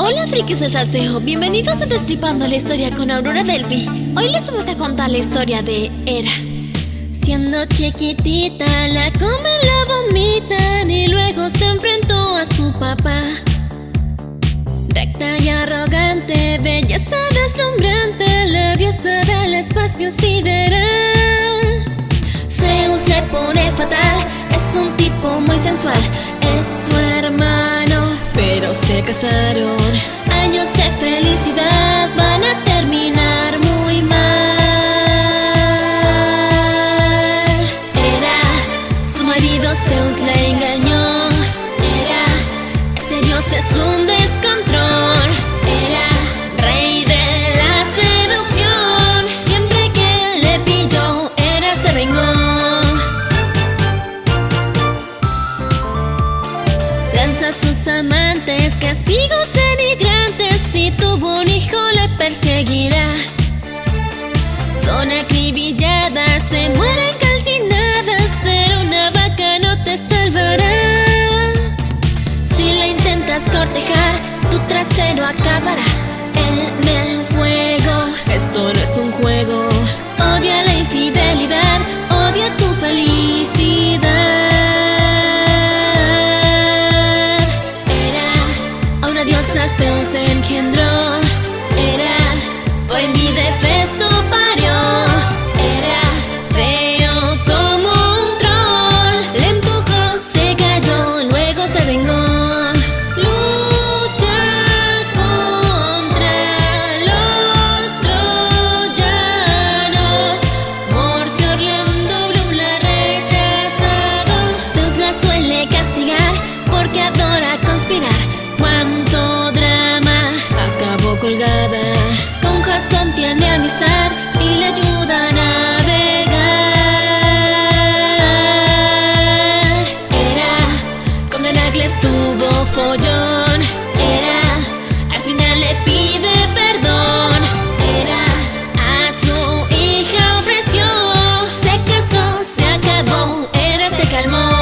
Hola frikis del salseo, bienvenidos a Destripando la Historia con Aurora Delphi. Hoy les vamos a contar la historia de Hera. Siendo chiquitita, la comen, la vomitan y luego se enfrentó a su papá. Recta y arrogante, belleza deslumbrante, la diosa del espacio sideral. Zeus le pone fatal, es un tipo muy sensual, es su hermano, pero se casaron. Años de felicidad van a terminar muy mal. Su marido Zeus la engañó. Ese dios es un descontrol. Rey de la seducción. Siempre que le pilló, se vengó. Lanza a sus amantes castigos denigrantes. Si tuvo un hijo le perseguirá. Son acribilladas, se mueren calcinadas. Ser una vaca no te salvará. Si la intentas cortejar, tu trasero acabará en el fuego. Esto no es un juego. Odia la infidelidad, odia tu felicidad. A una diosa Zeus engendró. Por envidia Hefesto parió. Feo como un troll. Le empujó, se cayó, luego se vengó. Lucha contra los troyanos, porque Orlando Bloom la ha rechazado. Zeus la suele castigar porque adora conspirar. Cuánto drama, acabó colgada. Con Jasón tiene amistad y le ayuda a navegar. Con Heracles tuvo follón. Al final le pide perdón. A su hija ofreció. Se casó, se acabó, se calmó.